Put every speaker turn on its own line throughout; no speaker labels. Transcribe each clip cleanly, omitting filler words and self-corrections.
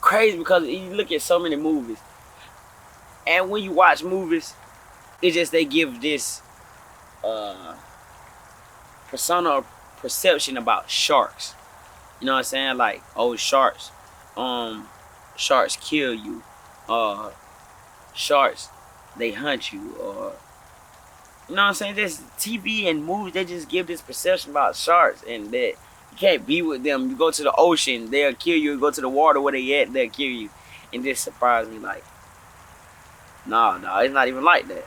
crazy because you look at so many movies, and when you watch movies, it's just they give this uh, persona or perception about sharks. You know what I'm saying? Like, oh, sharks, um, sharks kill you, uh, sharks they hunt you, or you know what I'm saying? Just TV and movies, they just give this perception about sharks and that you can't be with them. You go to the ocean, they'll kill you. You go to the water where they at, they'll kill you. And this surprised me like, nah, it's not even like that.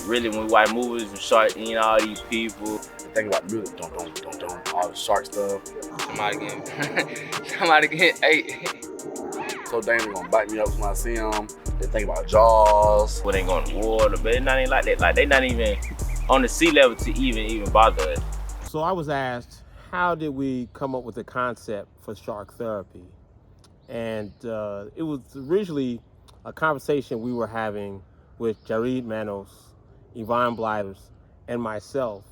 Really, when we watch movies and sharks eating all these people.
Think about the music, don't, all the shark stuff.
Somebody getting ate.
So dangerous, gonna bite me up when I see them. They think about Jaws.
When they go in the water, but it's not even like that. Like, they not even on the sea level to even bother us.
So I was asked, how did we come up with the concept for shark therapy? And it was originally a conversation we were having with Jared Manos, Yvonne Blighters, and myself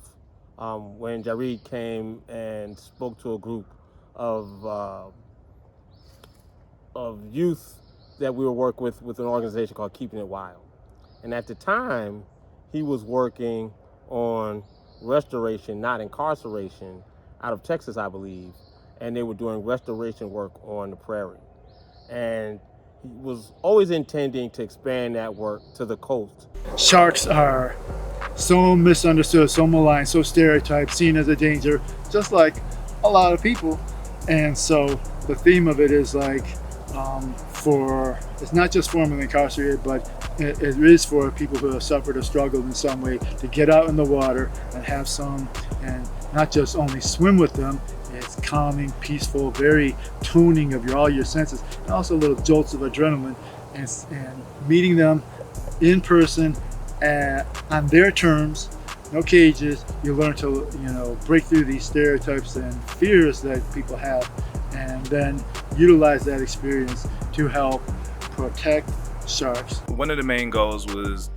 when Jared came and spoke to a group of youth that we were working with an organization called Keeping It Wild. And at the time, he was working on restoration, not incarceration, out of Texas, I believe. And they were doing restoration work on the prairie. And he was always intending to expand that work to the coast.
Sharks are so misunderstood, so maligned, so stereotyped, seen as a danger, just like a lot of people. And so the theme of it is like, it's not just formerly incarcerated, but it is for people who have suffered or struggled in some way to get out in the water and have some, and not just only swim with them. It's calming, peaceful, very tuning of all your senses, and also little jolts of adrenaline, and meeting them in person on their terms, no cages. You learn to break through these stereotypes and fears that people have, and then utilize that experience to help protect sharks.
One of the main goals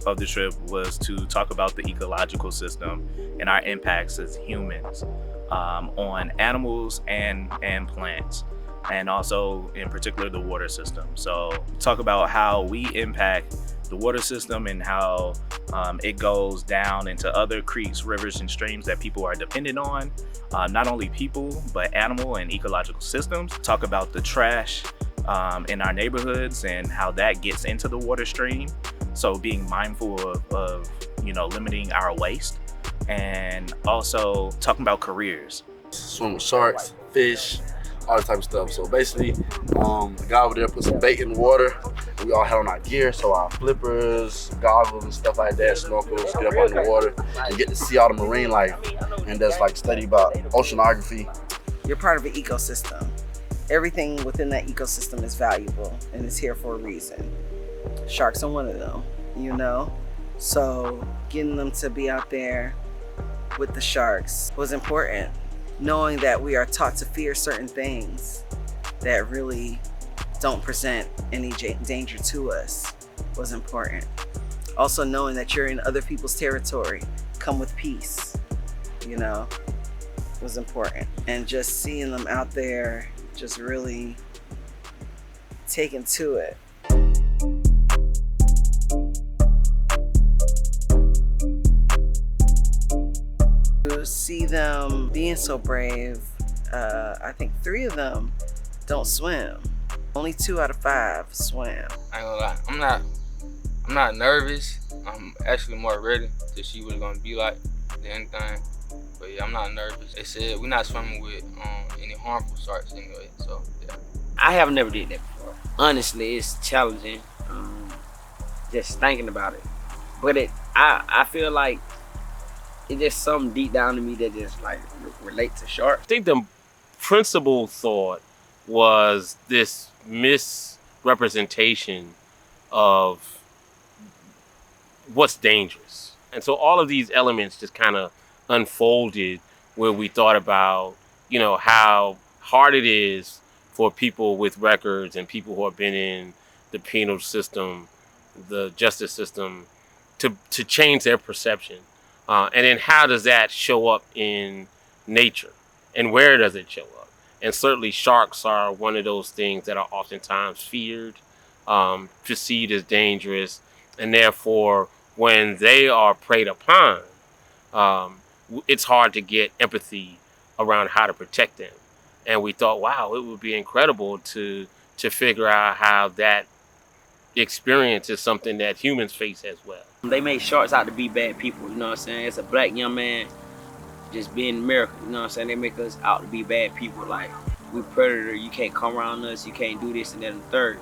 of the trip was to talk about the ecological system and our impacts as humans on animals and plants, and also in particular the water system. So talk about how we impact the water system and how it goes down into other creeks, rivers, and streams that people are dependent on. Not only people, but animal and ecological systems. Talk about the trash in our neighborhoods and how that gets into the water stream. So being mindful of limiting our waste, and also talking about careers.
Swim with sharks, fish, all that type of stuff. So basically, the guy over there put some bait in the water. We all had on our gear, so our flippers, goggles, and stuff like that, snorkels, get up under the water and get to see all the marine life. And that's like study about oceanography.
You're part of an ecosystem. Everything within that ecosystem is valuable and it's here for a reason. Sharks are one of them, So getting them to be out there with the sharks was important. Knowing that we are taught to fear certain things that really don't present any danger to us was important. Also knowing that you're in other people's territory, come with peace, was important. And just seeing them out there, just really taking to it. To see them being so brave, I think 3 of them don't swim. Only 2 out of 5 swam.
I ain't gonna lie, I'm not nervous. I'm actually more ready to see what it's gonna be like than anything. But yeah, I'm not nervous. They said we're not swimming with any harmful sharks anyway, so yeah.
I have never did that before. Honestly, it's challenging, just thinking about it. But I feel like it's just something deep down in me that just like relate to sharks.
I think the principal thought was this misrepresentation of what's dangerous. And so all of these elements just kind of unfolded where we thought about, how hard it is for people with records and people who have been in the penal system, the justice system, to change their perception. And then how does that show up in nature? And where does it show up? And certainly sharks are one of those things that are oftentimes feared, perceived as dangerous. And therefore, when they are preyed upon, it's hard to get empathy around how to protect them. And we thought, wow, it would be incredible to figure out how that experience is something that humans face as well.
They make sharks out to be bad people, you know what I'm saying? As a black young man, just being in America, you know what I'm saying? They make us out to be bad people, like, we predator, you can't come around us, you can't do this and that and the third.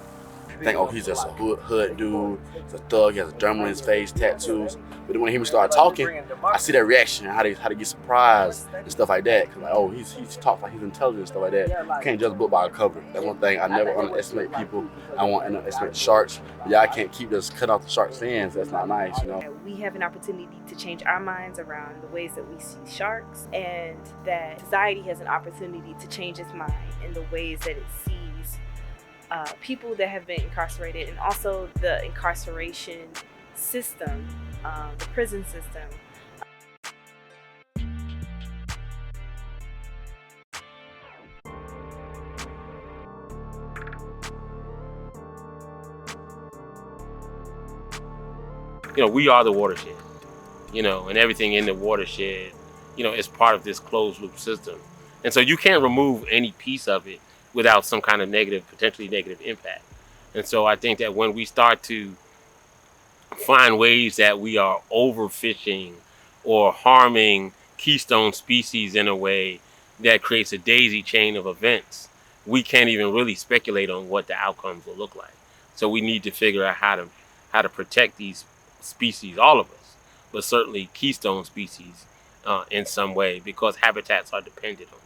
Think, oh, he's just a hood dude, he's a thug, he has a drum on his face, tattoos. But then when he start talking, I see that reaction, how they get surprised and stuff like that. Cause like, oh, he's talks like he's intelligent and stuff like that. You can't judge a book by a cover. That's one thing. I never underestimate people. I won't underestimate sharks. But yeah, I can't keep just cutting off the shark's fins. That's not nice, you know.
We have an opportunity to change our minds around the ways that we see sharks, and that society has an opportunity to change its mind in the ways that it sees people that have been incarcerated, and also the incarceration system, the prison system.
You know, we are the watershed, you know, and everything in the watershed, you know, is part of this closed loop system. And so you can't remove any piece of it without some kind of negative, potentially negative impact. And so I think that when we start to find ways that we are overfishing or harming keystone species in a way that creates a daisy chain of events, we can't even really speculate on what the outcomes will look like. So we need to figure out how to protect these species, all of us, but certainly keystone species in some way, because habitats are dependent on them.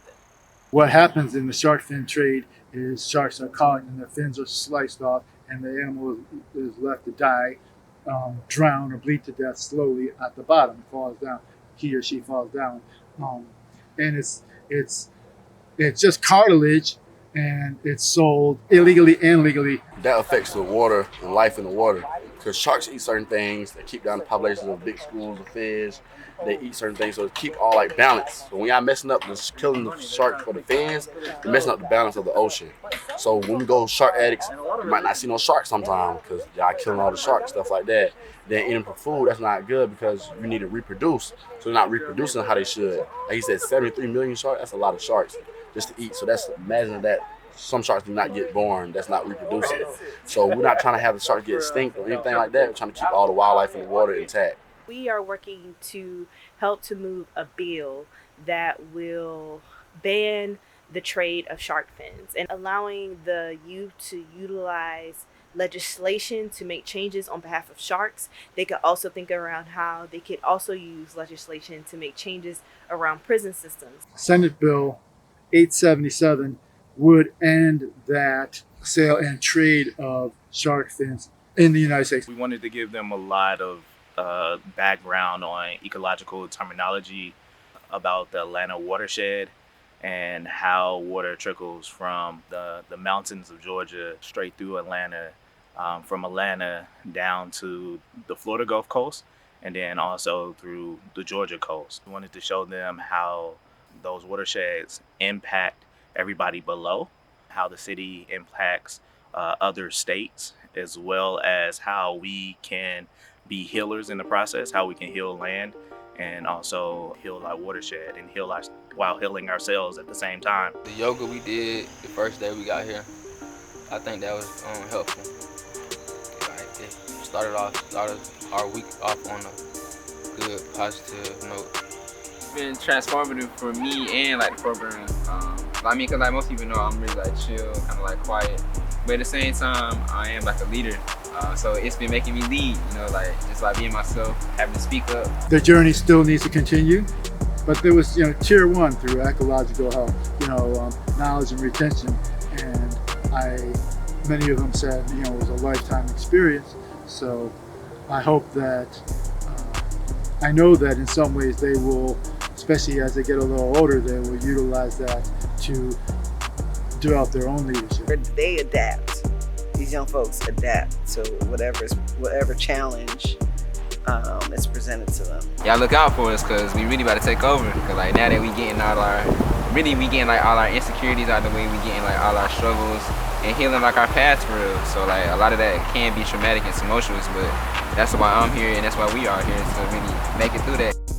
What happens in the shark fin trade is sharks are caught and their fins are sliced off, and the animal is left to die, drown or bleed to death slowly at the bottom. Falls down, he or she falls down, and it's just cartilage, and it's sold illegally and legally. That affects the water and life in the water, because sharks eat certain things. They keep down the populations of big schools of fish. They eat certain things, so to keep all like balance. So when y'all messing up, just killing the shark for the fins, you're messing up the balance of the ocean. So when we go shark addicts, you might not see no sharks sometimes because y'all killing all the sharks, stuff like that. Then eating for food, that's not good because you need to reproduce. So they're not reproducing how they should. Like he said, 73 million sharks, that's a lot of sharks just to eat. So that's, imagine that some sharks do not get born, that's not reproducing. So we're not trying to have the sharks get extinct or anything like that. We're trying to keep all the wildlife in the water intact.
We are working to help to move a bill that will ban the trade of shark fins and allowing the youth to utilize legislation to make changes on behalf of sharks. They could also think around how they could also use legislation to make changes around prison systems.
Senate Bill 877 would end that sale and trade of shark fins in the United States.
We wanted to give them a lot of background on ecological terminology about the Atlanta watershed and how water trickles from the mountains of Georgia straight through Atlanta, from Atlanta down to the Florida Gulf Coast, and then also through the Georgia coast. We wanted to show them how those watersheds impact everybody below, how the city impacts other states, as well as how we can be healers in the process, how we can heal land and also heal our watershed and heal our, while healing ourselves at the same time.
The yoga we did the first day we got here, I think that was helpful. Like, it started our week off on a good, positive note.
It's been transformative for me and like the program. I mean, cause like most people know, I'm really like chill, kind of like quiet, but at the same time, I am like a leader. So it's been making me lead, you know, like just like being myself, having to speak up.
The journey still needs to continue, but there was, tier 1 through ecological health, knowledge and retention, and many of them said, it was a lifetime experience. So I hope that, I know that in some ways they will, especially as they get a little older, they will utilize that to develop their own leadership.
They adapt. These young folks adapt to whatever challenge is presented to them.
Y'all look out for us, cause we really about to take over. Cause like now that we getting all our, like all our insecurities out of the way, we getting like all our struggles and healing like our past for real. So like a lot of that can be traumatic and tumultuous, but that's why I'm here and that's why we are here to really make it through that.